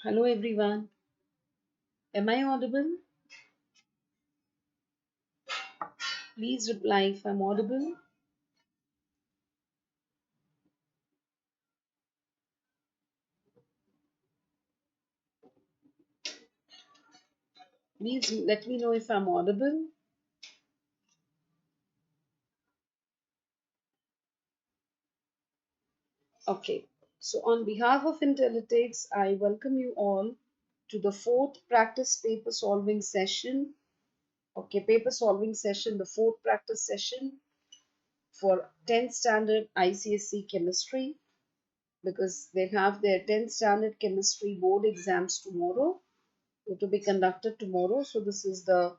Hello everyone. Am I audible? Please reply if I'm audible. Please let me know if I'm audible. Okay. So on behalf of Intelletics, I welcome you all to the fourth practice paper solving session. Okay, paper solving session, the fourth practice session for 10th standard ICSE chemistry because they have their 10th standard chemistry board exams tomorrow. To be conducted tomorrow. So this is the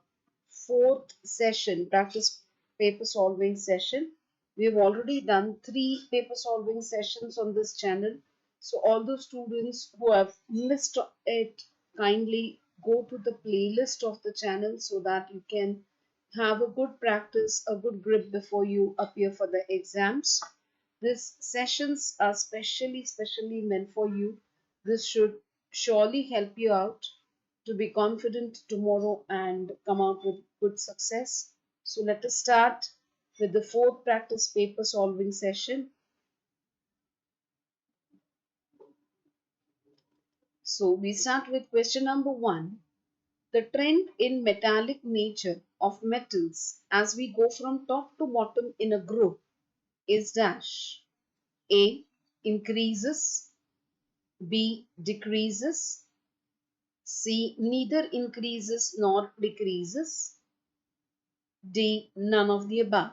fourth session, practice paper solving session. We have already done three paper solving sessions on this channel. So all those students who have missed it, kindly go to the playlist of the channel so that you can have a good practice, a good grip before you appear for the exams. These sessions are specially meant for you. This should surely help you out to be confident tomorrow and come out with good success. So let us start with the fourth practice paper solving session. So we start with question number 1. The trend in metallic nature of metals as we go from top to bottom in a group is dash. A. Increases. B. Decreases. C. Neither increases nor decreases. D. None of the above.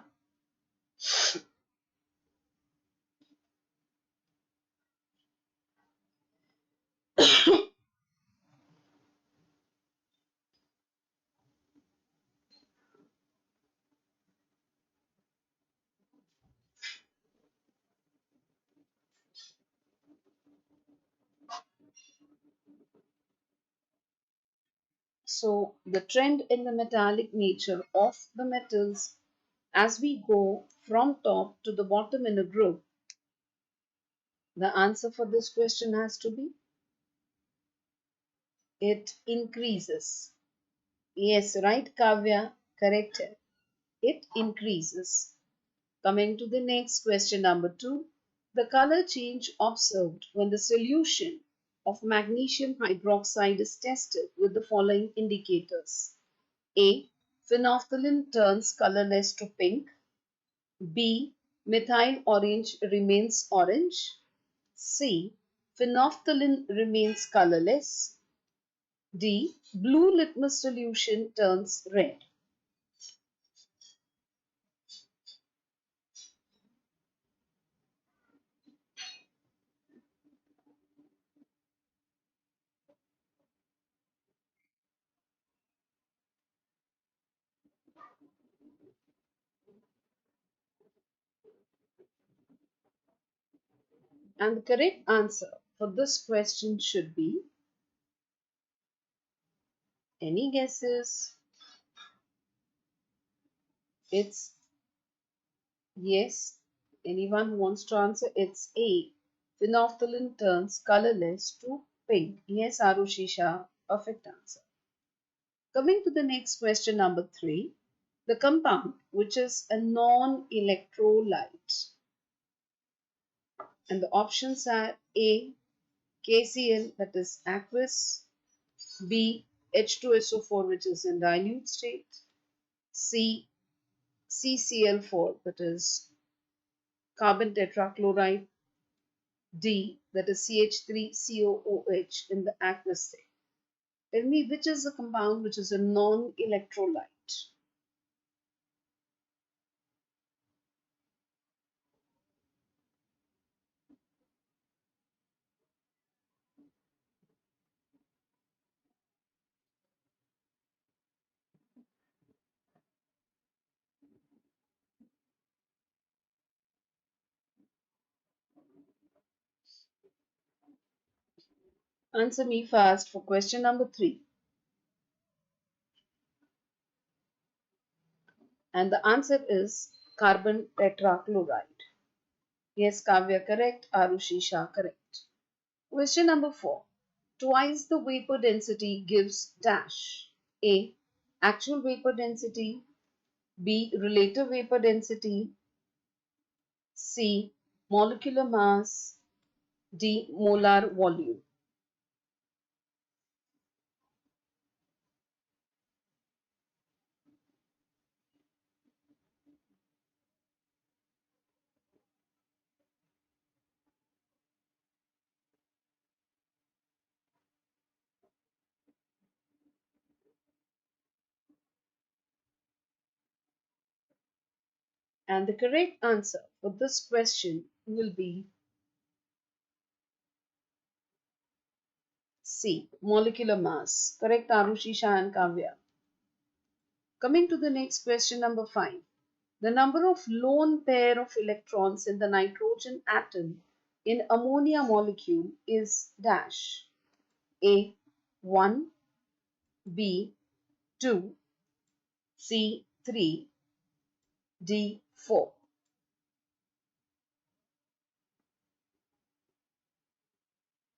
So the trend in the metallic nature of the metals as we go from top to the bottom in a group, the answer for this question has to be it increases. Yes, right, Kavya, correct. It increases. Coming to the next question number 2, the color change observed when the solution of magnesium hydroxide is tested with the following indicators. A. Phenolphthalein turns colorless to pink. B. Methyl orange remains orange. C. Phenolphthalein remains colorless. D. Blue litmus solution turns red. And the correct answer for this question should be, any guesses? It's yes. Anyone who wants to answer? It's A. Phenolphthalein turns colorless to pink. Yes, Arushisha. Perfect answer. Coming to the next question number 3. The compound which is a non-electrolyte. And the options are A. KCl, that is aqueous. B. H2SO4, which is in dilute state. C. CCl4, that is carbon tetrachloride. D, that is CH3COOH in the aqueous state. Tell me which is the compound which is a non-electrolyte. Answer me fast for question number 3. And the answer is carbon tetrachloride. Yes, Kavya correct, Arushi Shah correct. Question number 4. twice the vapor density gives dash. A. Actual vapor density. B. Relative vapor density. C. Molecular mass. D. Molar volume. And the correct answer for this question will be C. Molecular mass. Correct, Arushi, Shah and Kavya. Coming to the next question, number 5. The number of lone pair of electrons in the nitrogen atom in ammonia molecule is dash. A. 1. B. 2. C. 3. D. 4.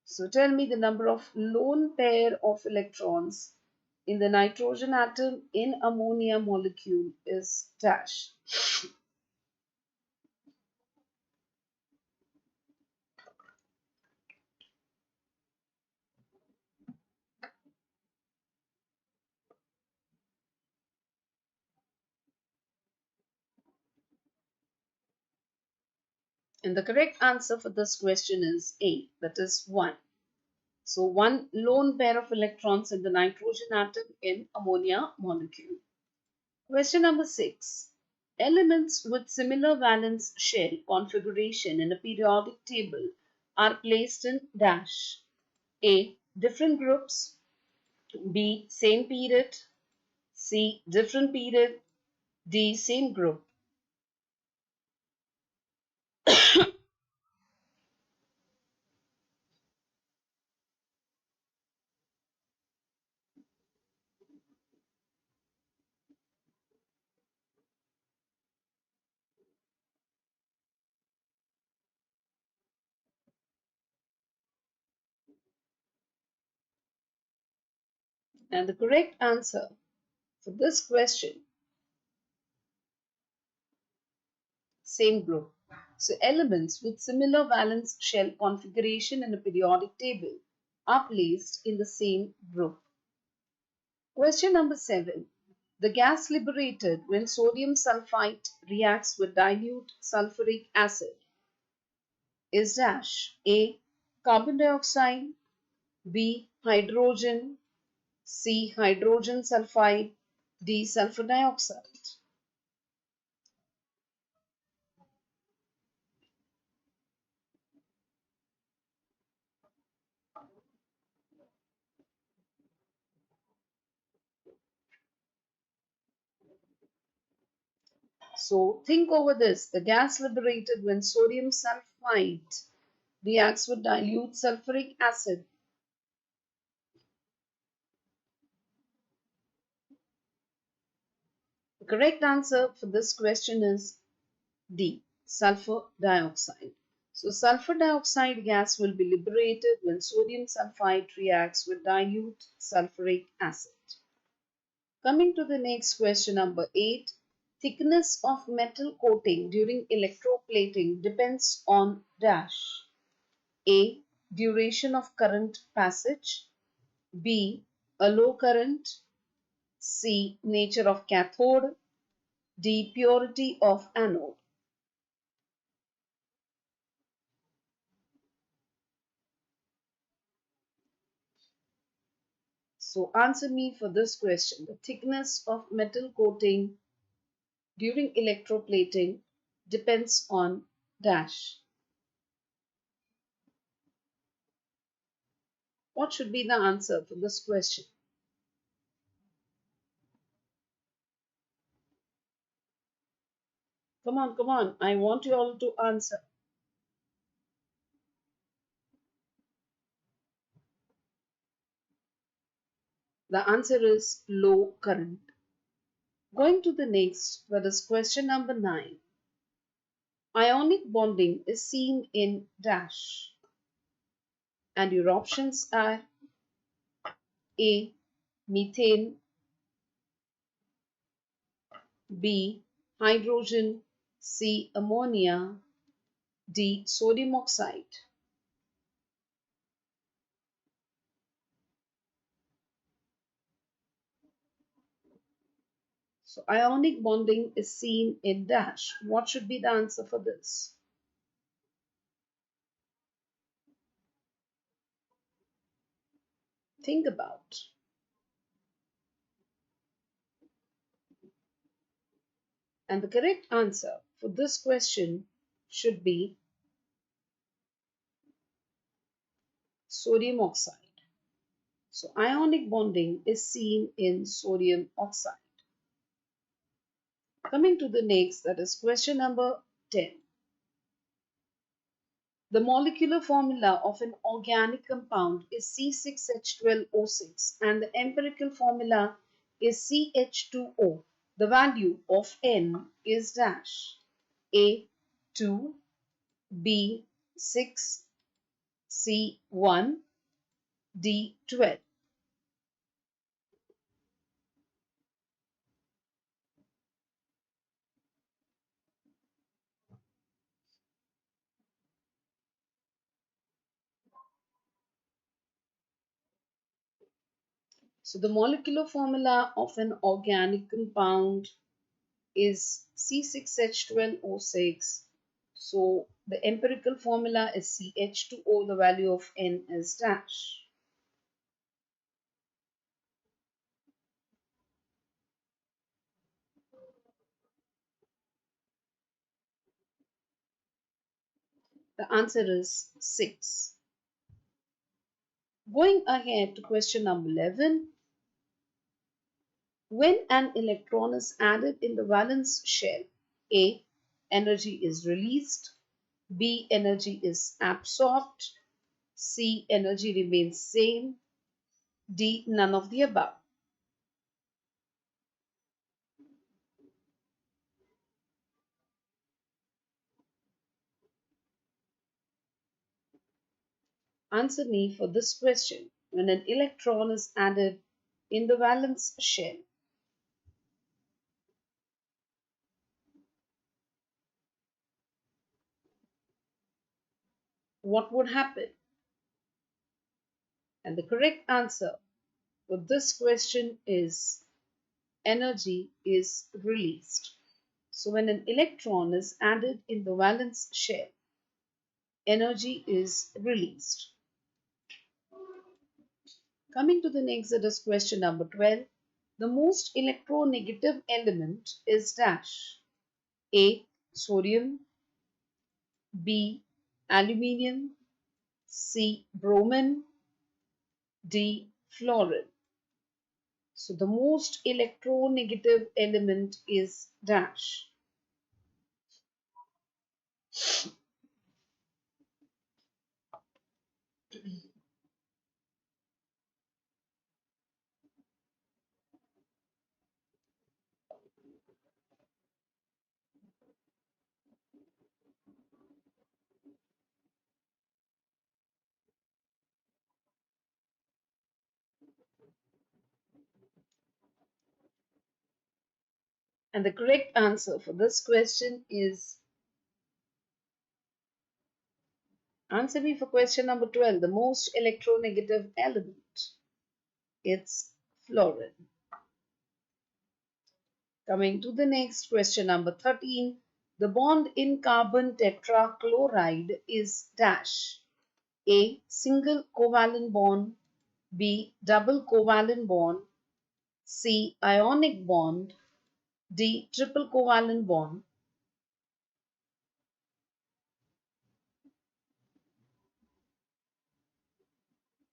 So tell me the number of lone pair of electrons in the nitrogen atom in ammonia molecule is dash. And the correct answer for this question is A, that is 1. So one lone pair of electrons in the nitrogen atom in ammonia molecule. Question number 6. Elements with similar valence shell configuration in a periodic table are placed in dash. A. Different groups. B. Same period. C. Different period. D. Same group. And the correct answer for this question, same group. So elements with similar valence shell configuration in a periodic table are placed in the same group. Question number 7. The gas liberated when sodium sulfite reacts with dilute sulfuric acid is dash. A. Carbon dioxide. B. Hydrogen. C. Hydrogen sulfide. D. Sulfur dioxide. So think over this. The gas liberated when sodium sulfite reacts with dilute sulfuric acid. The correct answer for this question is D. Sulfur dioxide. So sulfur dioxide gas will be liberated when sodium sulfite reacts with dilute sulfuric acid. Coming to the next question, number 8. Thickness of metal coating during electroplating depends on dash. A. Duration of current passage. B. A low current. C. Nature of cathode. D. Purity of anode. So answer me for this question. The thickness of metal coating during electroplating depends on dash. What should be the answer for this question? Come on, come on. I want you all to answer. The answer is low current. Going to the next, that is question number 9. Ionic bonding is seen in dash. And your options are A. Methane, B. Hydrogen, C. Ammonia, D. Sodium oxide. So ionic bonding is seen in dash. What should be the answer for this? Think about. And the correct answer for this question should be sodium oxide. So ionic bonding is seen in sodium oxide. Coming to the next, that is question number 10. The molecular formula of an organic compound is C6H12O6 and the empirical formula is CH2O. The value of N is dash. A 2, B 6, C 1, D 12. So the molecular formula of an organic compound is C6H12O6. So the empirical formula is CH2O. The value of N is dash. The answer is 6. Going ahead to question number 11. When an electron is added in the valence shell, A. Energy is released, B. Energy is absorbed, C. Energy remains same, D. None of the above. Answer me for this question. When an electron is added in the valence shell, what would happen? And the correct answer for this question is energy is released. So when an electron is added in the valence shell, energy is released. Coming to the next, that is question number 12. The most electronegative element is dash. A. Sodium, B. Aluminium, C. Bromine, D. Fluorine. So the most electronegative element is dash. And the correct answer for this question is, answer me for question number 12, the most electronegative element. It's fluorine. Coming to the next question number 13, the bond in carbon tetrachloride is dash. A. Single covalent bond, B. Double covalent bond, C. Ionic bond, D. Triple covalent bond.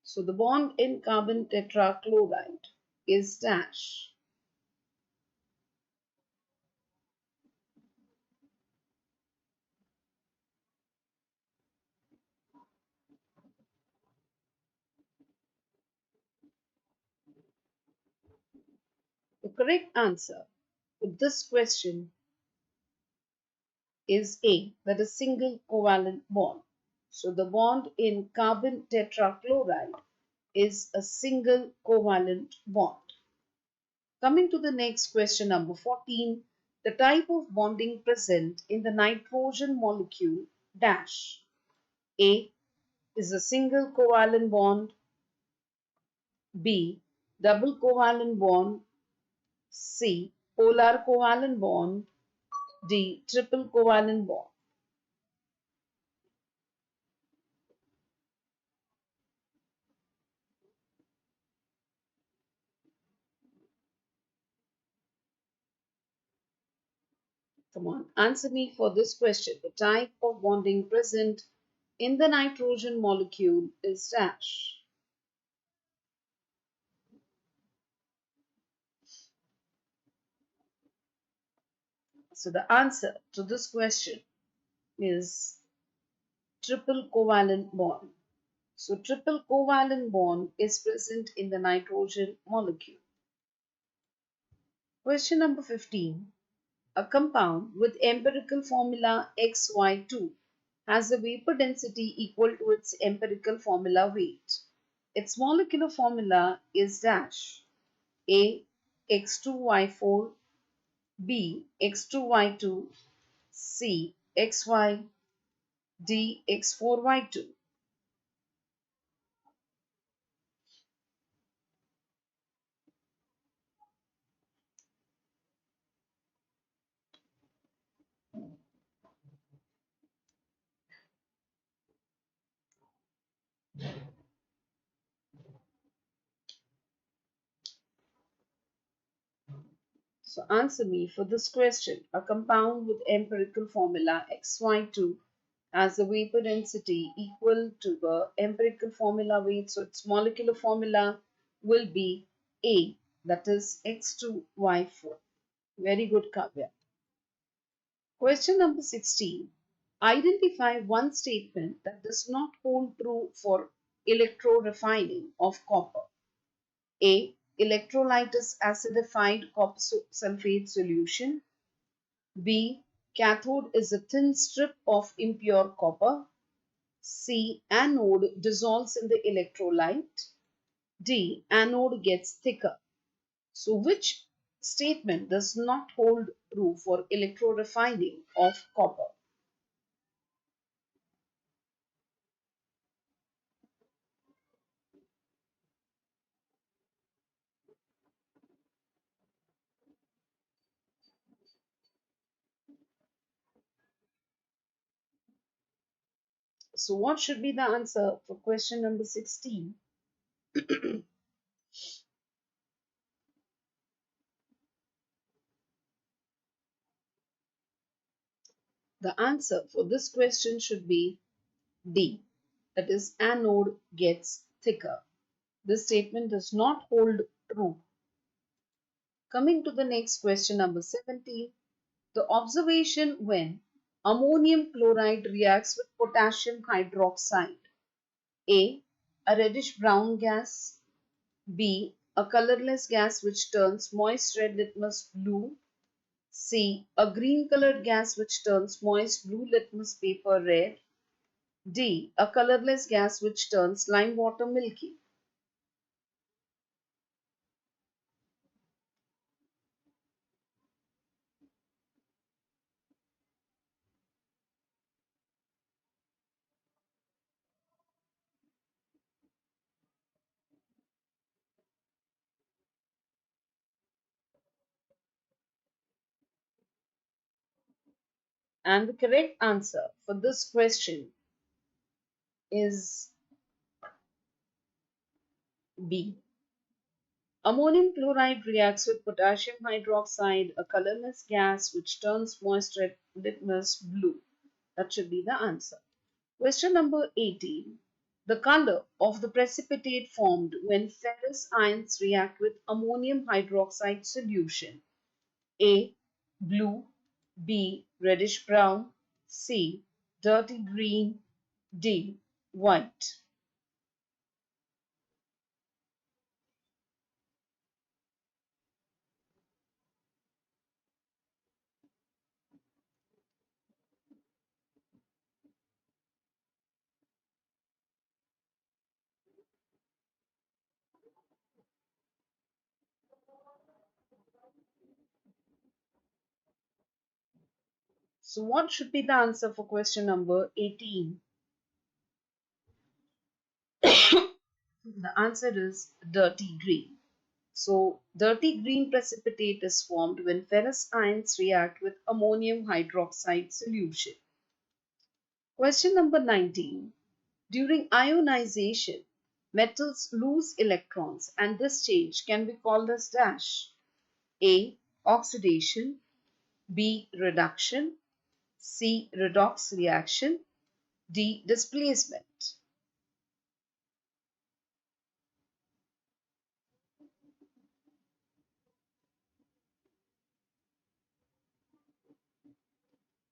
So the bond in carbon tetrachloride is dash. The correct answer for this question is A, that is single covalent bond. So the bond in carbon tetrachloride is a single covalent bond. Coming to the next question, number 14, the type of bonding present in the nitrogen molecule dash. A is a single covalent bond, B double covalent bond, C polar covalent bond, D triple covalent bond. Come on, answer me for this question. The type of bonding present in the nitrogen molecule is dash. So the answer to this question is triple covalent bond. So triple covalent bond is present in the nitrogen molecule. Question number 15. A compound with empirical formula XY2 has a vapor density equal to its empirical formula weight. Its molecular formula is dash. A X2Y4, B X2Y2, C XY, D X4Y2. So answer me for this question. A compound with empirical formula XY2 has a vapor density equal to the empirical formula weight. So its molecular formula will be A, that is X2Y4. Very good, Kavya. Question number 16. Identify one statement that does not hold true for electrorefining of copper. A. Electrolyte is acidified copper sulfate solution. B. Cathode is a thin strip of impure copper. C. Anode dissolves in the electrolyte. D. Anode gets thicker. So which statement does not hold true for electrorefining of copper? So what should be the answer for question number 16? The answer for this question should be D. That is, anode gets thicker. This statement does not hold true. Coming to the next question, number 17. The observation when ammonium chloride reacts with potassium hydroxide. A. A reddish brown gas. B. A colorless gas which turns moist red litmus blue. C. A green colored gas which turns moist blue litmus paper red. D. A colorless gas which turns lime water milky. And the correct answer for this question is B. Ammonium chloride reacts with potassium hydroxide, a colorless gas which turns moist red litmus blue. That should be the answer. Question number 18. The color of the precipitate formed when ferrous ions react with ammonium hydroxide solution. A. Blue. B. Reddish brown. C. Dirty green. D. White. So what should be the answer for question number 18? The answer is dirty green. So dirty green precipitate is formed when ferrous ions react with ammonium hydroxide solution. Question number 19. During ionization, metals lose electrons and this change can be called as dash. A. Oxidation. B. Reduction. C. Redox reaction. D. Displacement.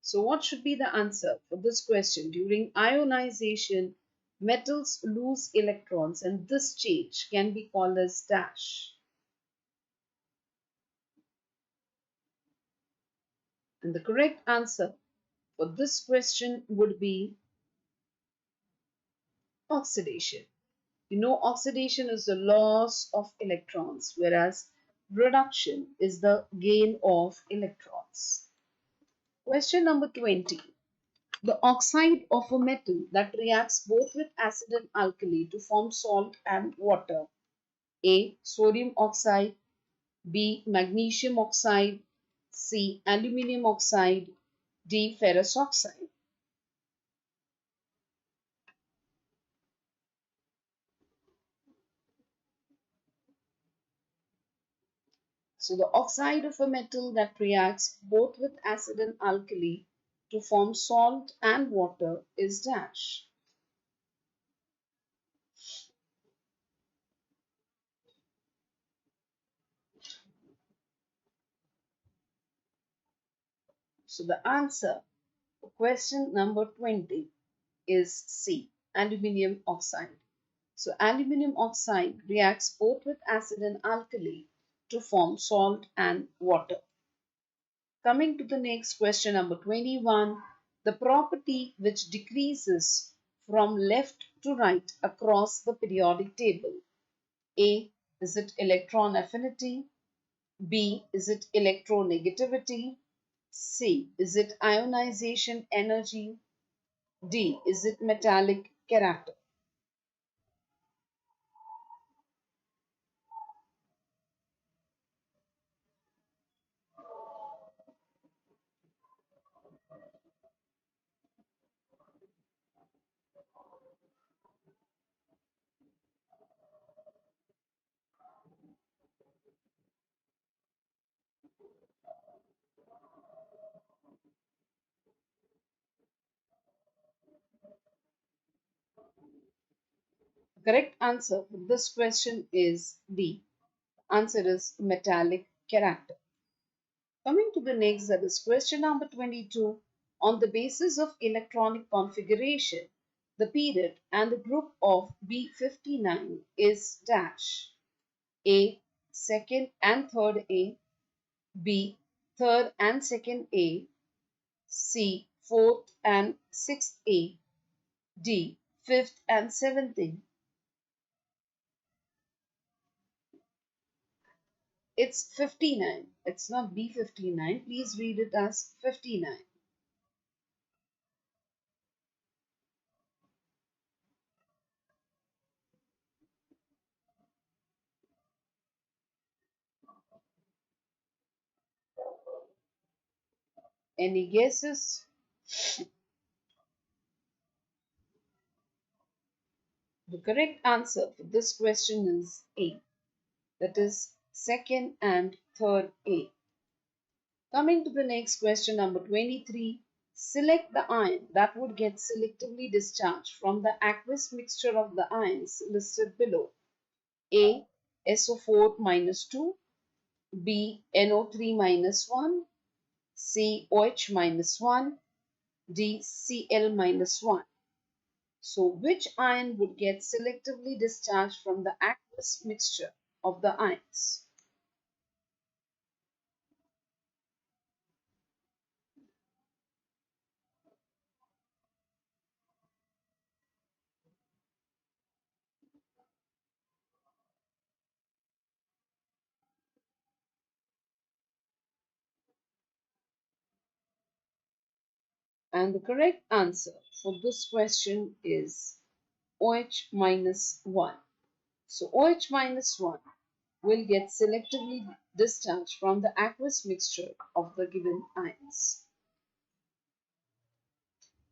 So what should be the answer for this question? During ionization, metals lose electrons and this change can be called as dash. And the correct answer for this question would be oxidation. You know, oxidation is the loss of electrons, whereas reduction is the gain of electrons. Question number 20. The oxide of a metal that reacts both with acid and alkali to form salt and water. A. Sodium oxide. B. Magnesium oxide. C. Aluminium oxide. D. Ferrous oxide. So the oxide of a metal that reacts both with acid and alkali to form salt and water is dash. So the answer for question number 20 is C, aluminium oxide. So aluminium oxide reacts both with acid and alkali to form salt and water. Coming to the next question number 21, the property which decreases from left to right across the periodic table. A. Is it electron affinity? B. Is it electronegativity? C. Is it ionization energy? D. Is it metallic character? The correct answer for this question is D. Answer is metallic character. Coming to the next, that is question number 22. On the basis of electronic configuration, the period and the group of B59 is dash. A. Second and third A. B. Third and second A. C. Fourth and sixth A. D. Fifth and seventh A. It's 59. It's not B59. Please read it as 59. Any guesses? The correct answer for this question is A. That is second and third A. Coming to the next question, number 23. Select the ion that would get selectively discharged from the aqueous mixture of the ions listed below. A. SO4 minus 2. B. NO3 minus 1. C. OH minus 1. D. Cl minus 1. So which ion would get selectively discharged from the aqueous mixture of the ions? And the correct answer for this question is OH minus 1. So OH minus 1 will get selectively discharged from the aqueous mixture of the given ions.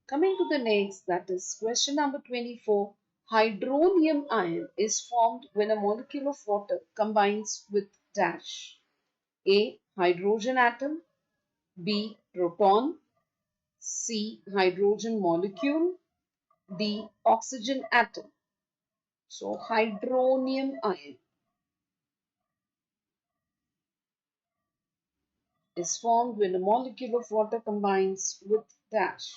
Coming to the next, that is question number 24. Hydronium ion is formed when a molecule of water combines with dash. A. Hydrogen atom. B. Proton. C. Hydrogen molecule. D. Oxygen atom. So hydronium ion is formed when a molecule of water combines with dash.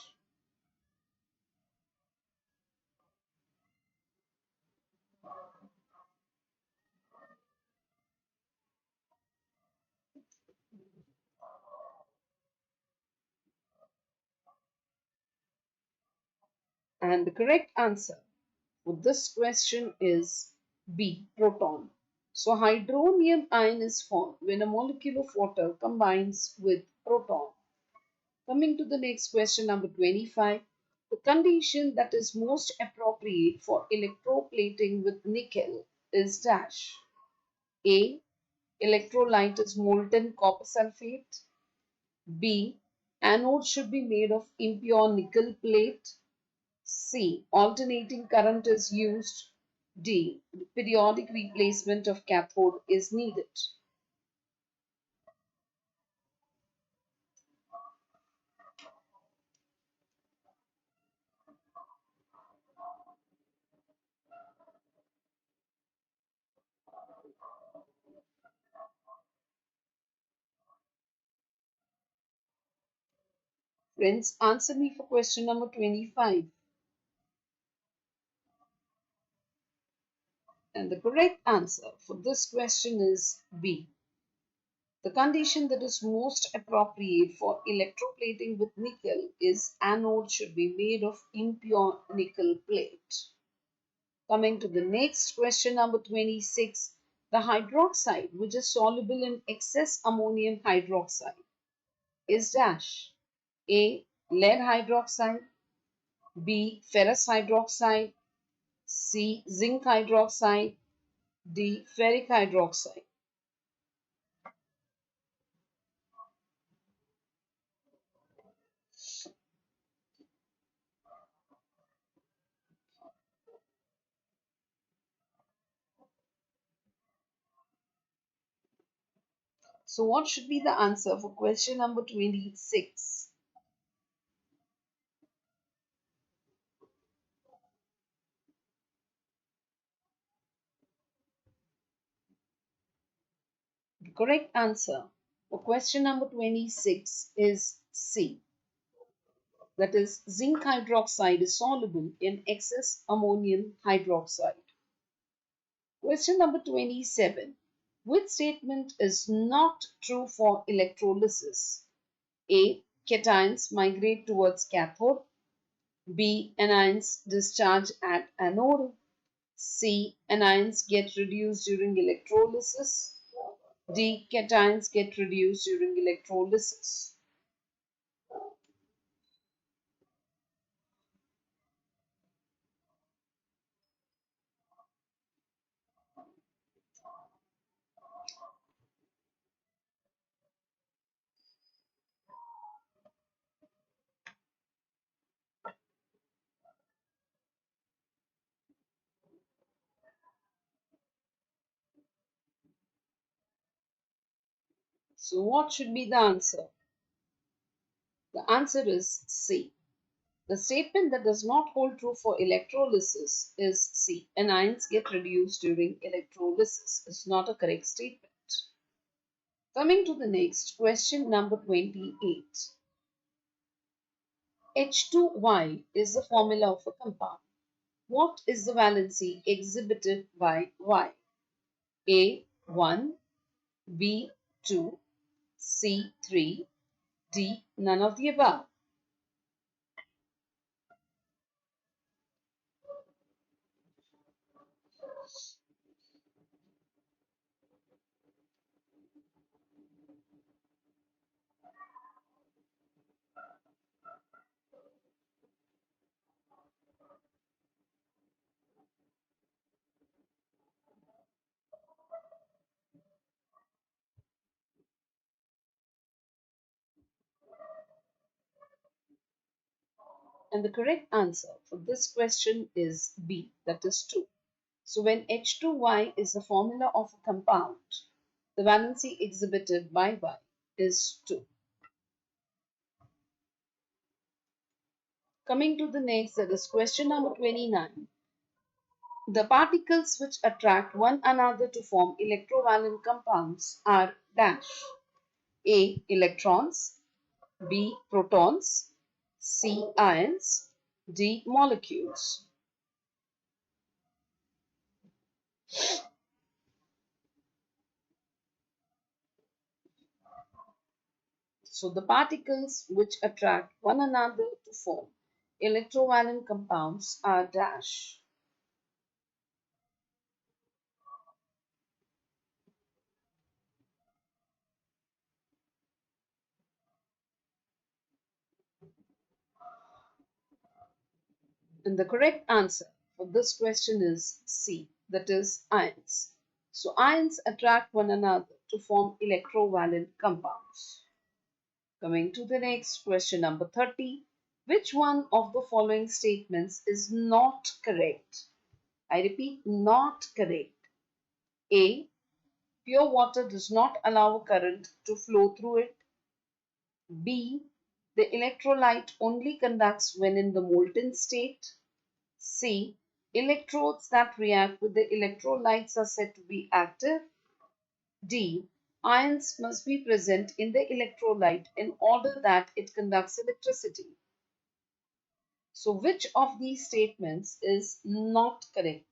And the correct answer for this question is B. Proton. So hydronium ion is formed when a molecule of water combines with proton. Coming to the next question, number 25. The condition that is most appropriate for electroplating with nickel is dash. A. Electrolyte is molten copper sulfate. B. Anode should be made of impure nickel plate. C. Alternating current is used. D. Periodic replacement of cathode is needed. Friends, answer me for question number 25. And the correct answer for this question is B. The condition that is most appropriate for electroplating with nickel is anode should be made of impure nickel plate. Coming to the next question, number 26. The hydroxide, which is soluble in excess ammonium hydroxide, is dash. A. Lead hydroxide. B. Ferrous hydroxide. C. Zinc hydroxide. D. Ferric hydroxide. So what should be the answer for question number 26? The correct answer for question number 26 is C. That is, zinc hydroxide is soluble in excess ammonium hydroxide. Question number 27. Which statement is not true for electrolysis? A. Cations migrate towards cathode. B. Anions discharge at anode. C. Anions get reduced during electrolysis. D. Cations get reduced during electrolysis. So what should be the answer? The answer is C. The statement that does not hold true for electrolysis is C. Anions get reduced during electrolysis. It's not a correct statement. Coming to the next question, number 28. H2Y is the formula of a compound. What is the valency exhibited by Y? A 1, B 2, C 3, D none of the above. And the correct answer for this question is B, that is 2. So when H2Y is the formula of a compound, the valency exhibited by Y is 2. Coming to the next, that is question number 29. The particles which attract one another to form electrovalent compounds are dash. A. Electrons, B. Protons, C. Ions, D. Molecules. So the particles which attract one another to form electrovalent compounds are dash. And the correct answer for this question is C, that is ions. So ions attract one another to form electrovalent compounds. Coming to the next question number 30. Which one of the following statements is not correct? I repeat, not correct. A. Pure water does not allow current to flow through it. B. The electrolyte only conducts when in the molten state. C. Electrodes that react with the electrolytes are said to be active. D. Ions must be present in the electrolyte in order that it conducts electricity. So which of these statements is not correct?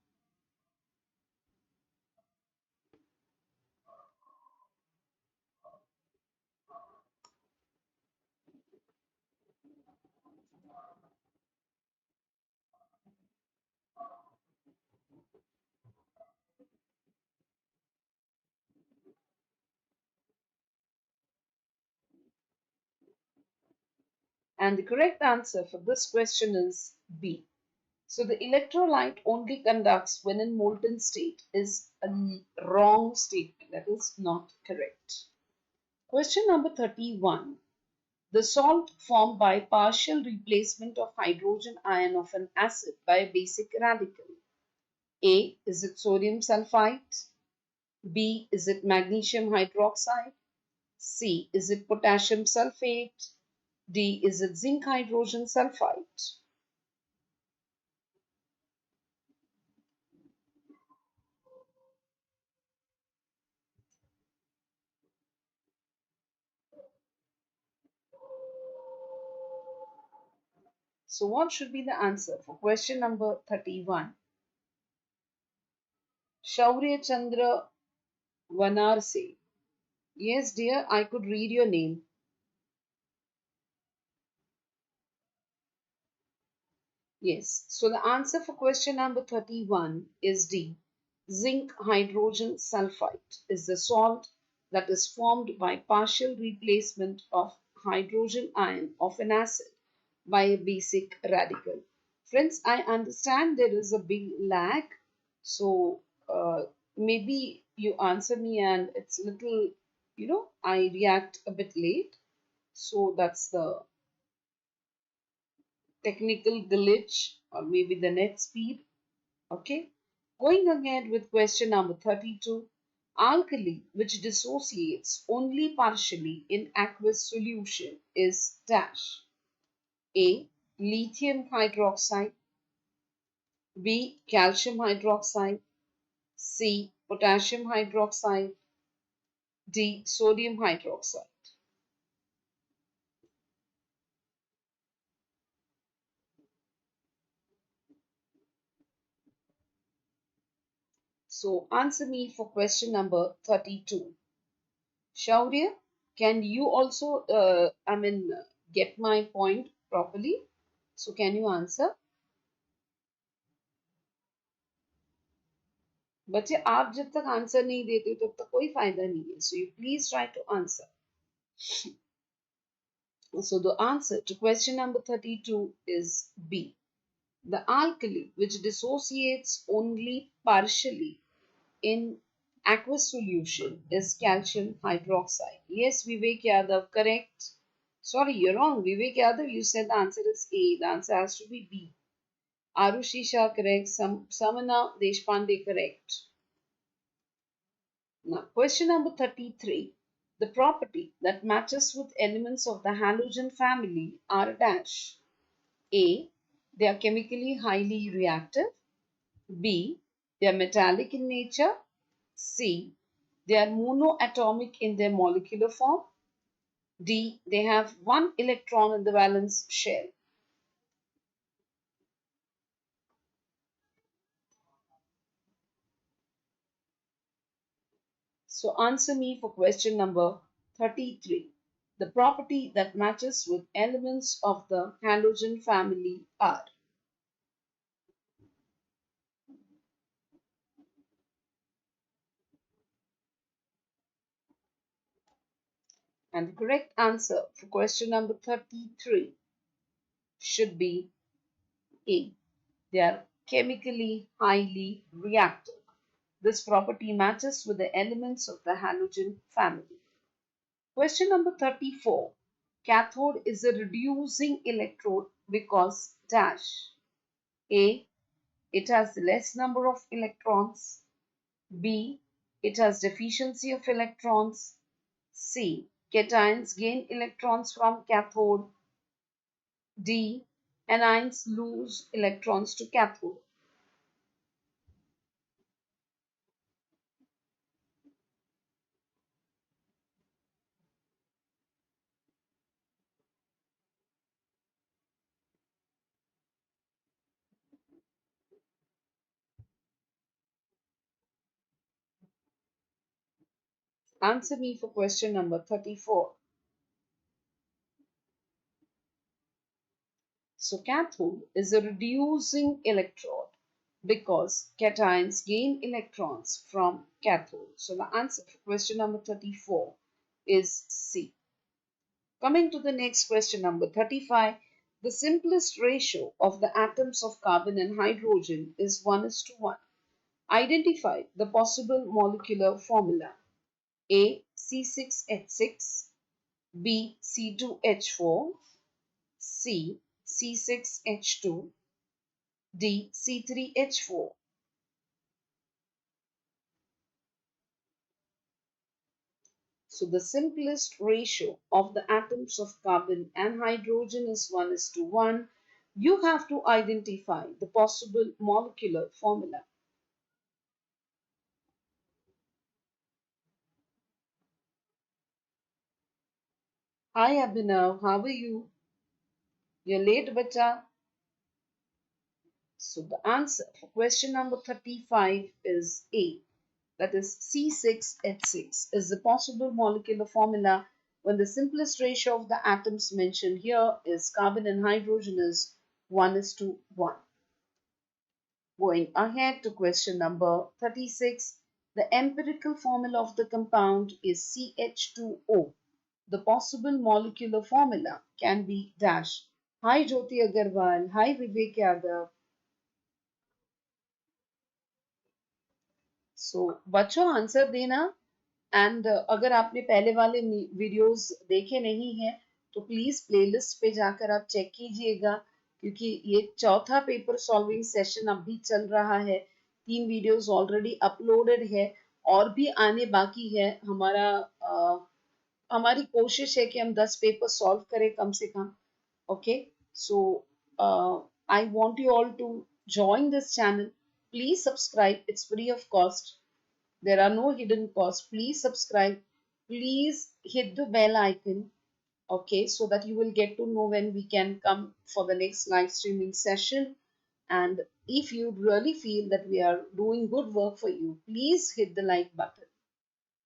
And the correct answer for this question is B. So the electrolyte only conducts when in molten state is a wrong statement. That is not correct. Question number 31. The salt formed by partial replacement of hydrogen ion of an acid by a basic radical. A. Is it sodium sulfite? B. Is it magnesium hydroxide? C. Is it potassium sulfate? D. Is it zinc hydrogen sulfite? So what should be the answer for question number 31? Shaurya Chandra Vanarse. Yes, dear, I could read your name. Yes. So the answer for question number 31 is D. Zinc hydrogen sulfite is the salt that is formed by partial replacement of hydrogen ion of an acid by a basic radical. Friends, I understand there is a big lag. So maybe you answer me and it's little, I react a bit late. So that's the technical glitch or maybe the net speed. Okay. Going ahead with question number 32. Alkali which dissociates only partially in aqueous solution is dash. A. Lithium hydroxide. B. Calcium hydroxide. C. Potassium hydroxide. D. Sodium hydroxide. So answer me for question number 32. Shaurya, can you also, get my point properly? So can you answer? बच्चे आप जब तक answer नहीं देते तब तक कोई फायदा नहीं है. So you please try to answer. So the answer to question number 32 is B. The alkali which dissociates only partially in aqueous solution is calcium hydroxide. Yes, Vivek Yadav, correct. Sorry, you're wrong. Vivek Yadav, you said the answer is A. The answer has to be B. Arushi Shah correct. Samana Deshpande correct. Now, question number 33. The property that matches with elements of the halogen family are dash. A. They are chemically highly reactive. B. They are metallic in nature. C. They are monoatomic in their molecular form. D. They have one electron in the valence shell. So answer me for question number 33. The property that matches with elements of the halogen family are. And the correct answer for question number 33 should be A. They are chemically highly reactive. This property matches with the elements of the halogen family. Question number 34. Cathode is a reducing electrode because dash. A. It has less number of electrons. B. It has deficiency of electrons. C. Cations gain electrons from cathode. D. Anions lose electrons to cathode. Answer me for question number 34. So cathode is a reducing electrode because cations gain electrons from cathode. So the answer for question number 34 is C. Coming to the next question number 35. The simplest ratio of the atoms of carbon and hydrogen is 1:1. Identify the possible molecular formula. A. C6H6. B. C2H4. C. C6H2. D. C3H4. So the simplest ratio of the atoms of carbon and hydrogen is 1:1. You have to identify the possible molecular formula. Hi Abhinav, how are you? You're late, beta. So the answer for question number 35 is A. That is C6H6 is the possible molecular formula when the simplest ratio of the atoms mentioned here is carbon and hydrogen is 1:1. Going ahead to question number 36. The empirical formula of the compound is CH2O. The possible molecular formula can be dash. Hi Jyoti Agarwal. Hi Vivek Yadav. So बच्चों answer देना and अगर आपने पहले वाले videos देखे नहीं हैं तो प्लीज प्लेलिस्ट पे जाकर आप चेक कीजिएगा क्योंकि ये चौथा पेपर सॉल्विंग सेशन अभी चल रहा है 3 वीडियोस ऑलरेडी अपलोडेड है और भी आने बाकी है हमारी कोशिश है कि हम 10 पेपर सॉल्व करें कम से कम okay so I want you all to join this channel. Please subscribe. It's free of cost. There are no hidden costs. Please subscribe. Please hit the bell icon. Okay, so that you will get to know when we can come for the next live streaming session. And if you really feel that we are doing good work for you, please hit the like button.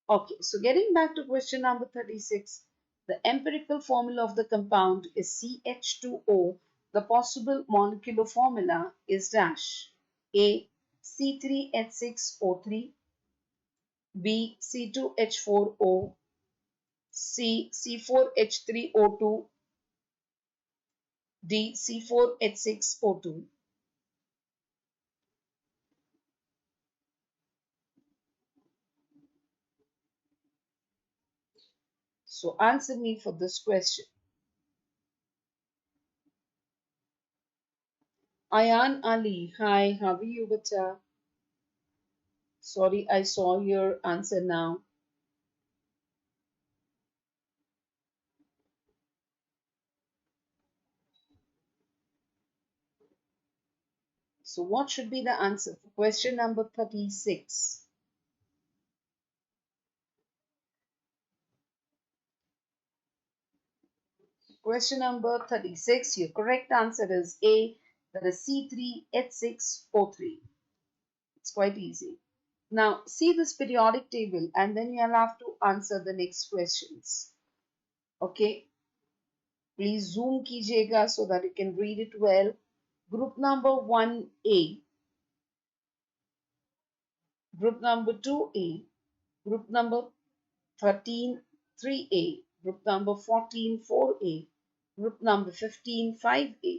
Okay, so getting back to question number 36, the empirical formula of the compound is CH2O. The possible molecular formula is dash. A. C3H6O3. B. C2H4O. C. C4H3O2. D. C4H6O2. So answer me for this question. Ayan Ali, hi, how are you, beta? Sorry, I saw your answer now. So what should be the answer for question number 36? Question number 36, your correct answer is A, that is C3H6O3. It's quite easy. Now, see this periodic table and then you'll have to answer the next questions. Okay, please zoom कीजिएगा so that you can read it well. Group number 1A, group number 2A, group number 13 3A, group number 14 4A, group number 15 5A,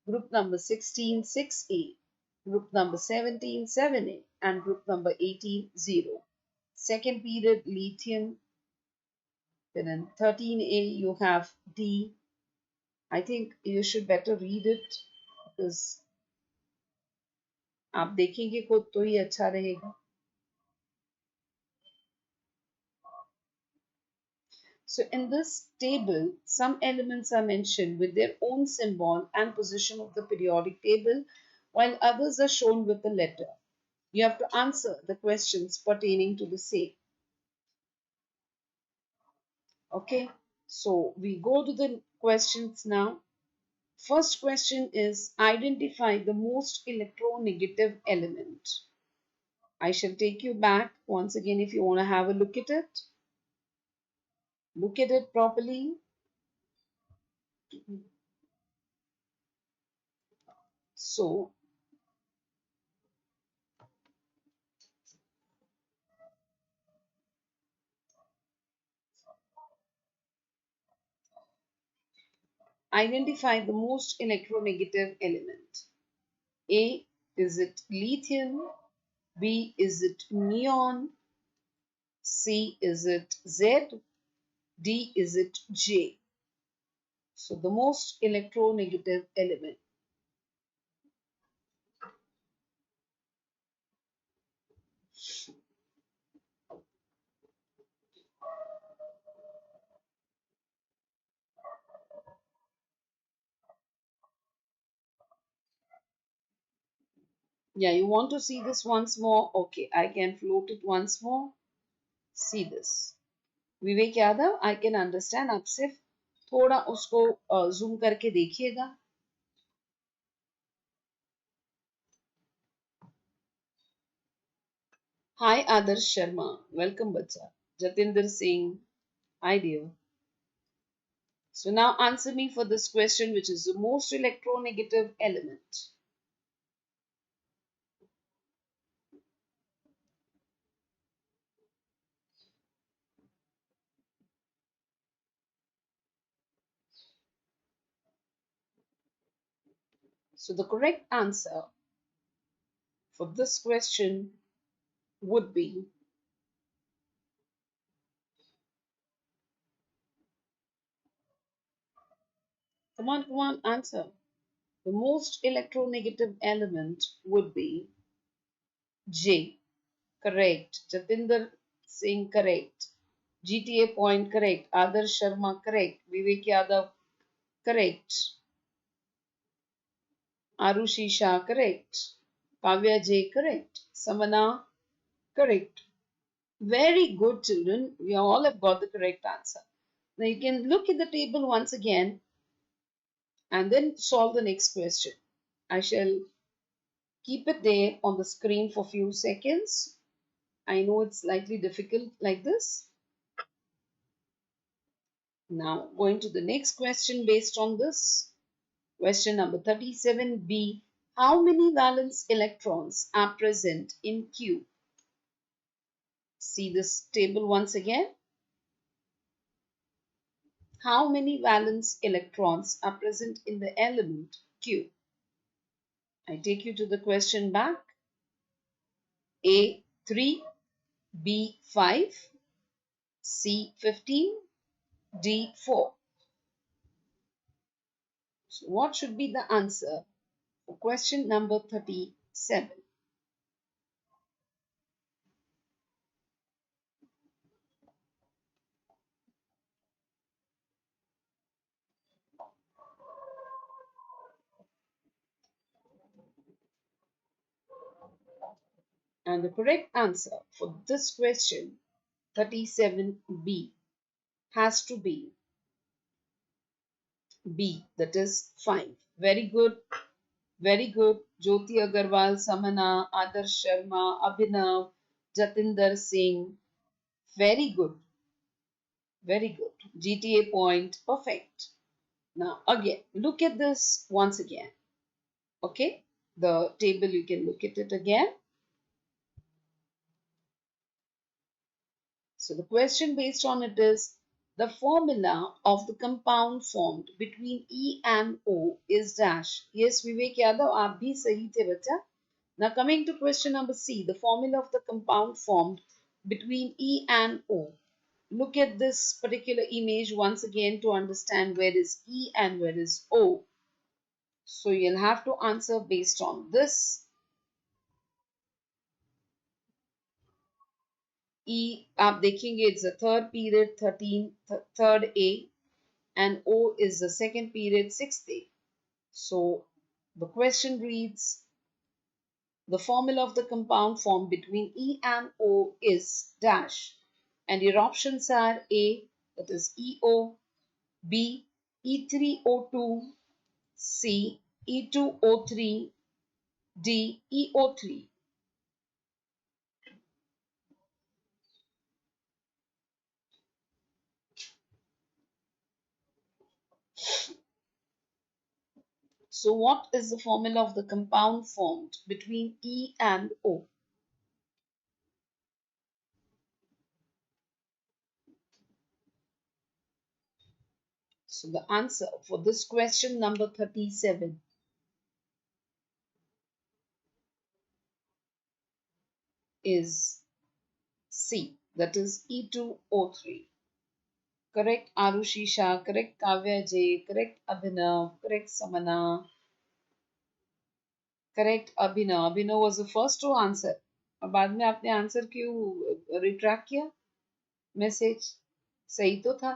group number 16 6A, group number 17 7A, and group number 18 0. Second period lithium. Then in 13A you have D. I think you should better read it because आप देखेंगे खुद तो ही अच्छा रहेगा. So in this table, some elements are mentioned with their own symbol and position of the periodic table, while others are shown with a letter. You have to answer the questions pertaining to the same. Okay, so we go to the questions now. First question is identify the most electronegative element. I shall take you back once again if you want to have a look at it. Look at it properly. So, identify the most electronegative element. A, is it lithium? B, is it neon? C, is it Z? D, is it J? So the most electronegative element. Yeah, you want to see this once more? Okay, I can float it once more. See this. Vivek Yadav, I can understand. आप सिर्फ थोड़ा उसको zoom करके देखिएगा. Hi Adarsh Sharma, welcome बच्चा. Jatinder Singh, hi dear. So now answer me for this question, which is the most electronegative element. So the correct answer for this question would be come on, answer. The most electronegative element would be J. Correct. Jatinder Singh, correct. GTA point, correct. Adarsh Sharma, correct. Vivek Yadav, correct. Arushi Shah, correct. Kavya J, correct. Samana, correct. Very good, children. We all have got the correct answer. Now you can look at the table once again and then solve the next question. I shall keep it there on the screen for a few seconds. I know it's slightly difficult like this. Now going to the next question based on this. Question number 37b. How many valence electrons are present in Q? See this table once again. How many valence electrons are present in the element Q? I take you to the question back. A 3, B 5, C 15, D 4. So what should be the answer for question number 37. And the correct answer for this question, 37B, has to be B, that is 5. Very good, very good. Jyoti Agarwal, Samana, Adarsh Sharma, Abhinav, Jatinder Singh. Very good, very good. GTA point, perfect. Now, again, look at this once again. Okay, the table, you can look at it again. So the question based on it is, the formula of the compound formed between E and O is dash. Yes, Vivek Yadav, aap bhi sahi the bacha. Now coming to question number C, the formula of the compound formed between E and O. Look at this particular image once again to understand where is E and where is O. So you'll have to answer based on this. E, आप देखेंगे, it's the third period, 13, third A, and O is the second period, 6th A. So the question reads, the formula of the compound formed between E and O is dash. And your options are A, that is EO, B, E3O2, C, E2O3, D, EO3. So what is the formula of the compound formed between E and O? So the answer for this question number 37 is C, that is E2O3. Correct Arushi Shah, correct Kavya J, correct Abhinav, correct Samana, correct Abhinav. Abhinav was the first to answer. और बाद में आपने answer क्यों retract किया? Message सही तो था.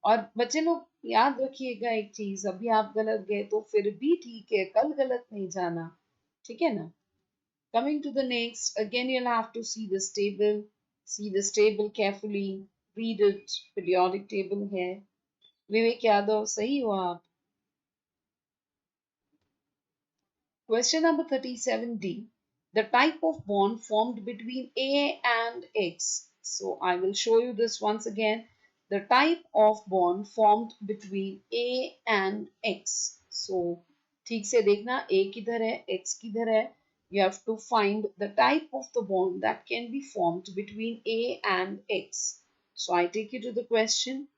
और बच्चे लोग याद रखिएगा एक चीज, अभी आप गलत गए तो फिर भी ठीक है, कल गलत नहीं जाना. ठीक है ना? Coming to the next, again you'll have to see this table. See this table carefully. Read it. Periodic table here. Vivek Yadav, सही हो आप? Question number 37D. The type of bond formed between A and X. So I will show you this once again. The type of bond formed between A and X. So ठीक से देखना, A किधर है, X किधर है. You have to find the type of the bond that can be formed between A and X. So I take you to the question.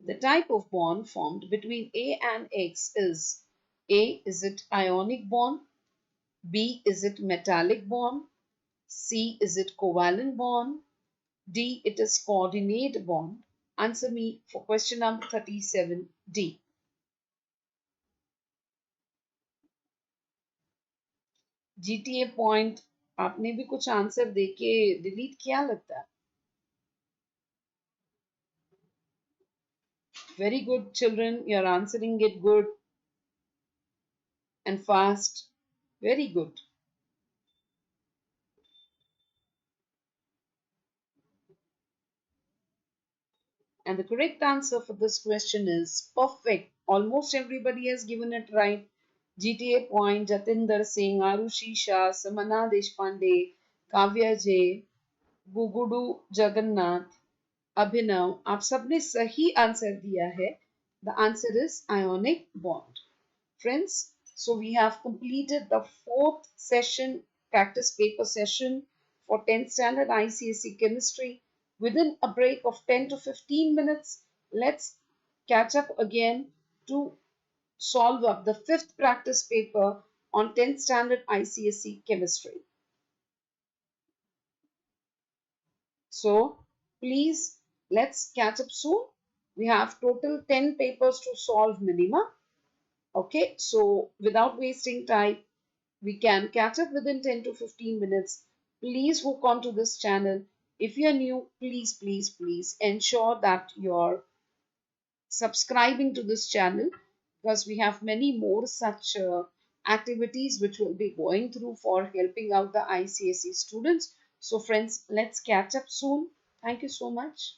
The type of bond formed between A and X is A, is it ionic bond? B, is it metallic bond? C, is it covalent bond? D, it is coordinate bond. Answer me for question number 37D. GTA point, आपने भी कुछ answer देके delete किया लगता है. Very good children, you're answering it good and fast. Very good. And the correct answer for this question is perfect. Almost everybody has given it right. GTA point, Jatinder Singh, Arushi Shah, Samana Deshpande, Kavya J, Gugudu Jagannath, Abhinav, आप सबने सही answer दिया है. The answer is ionic bond. Friends, so we have completed the fourth session, practice paper session for 10th standard ICSE chemistry. Within a break of 10 to 15 minutes, let's catch up again to solve up the fifth practice paper on 10th standard ICSE chemistry. So please, let's catch up soon. We have total 10 papers to solve minima. Okay, so without wasting time, we can catch up within 10 to 15 minutes. Please hook on to this channel. If you're new, please ensure that you're subscribing to this channel, because we have many more such activities which we'll be going through for helping out the ICSE students. So friends, let's catch up soon. Thank you so much.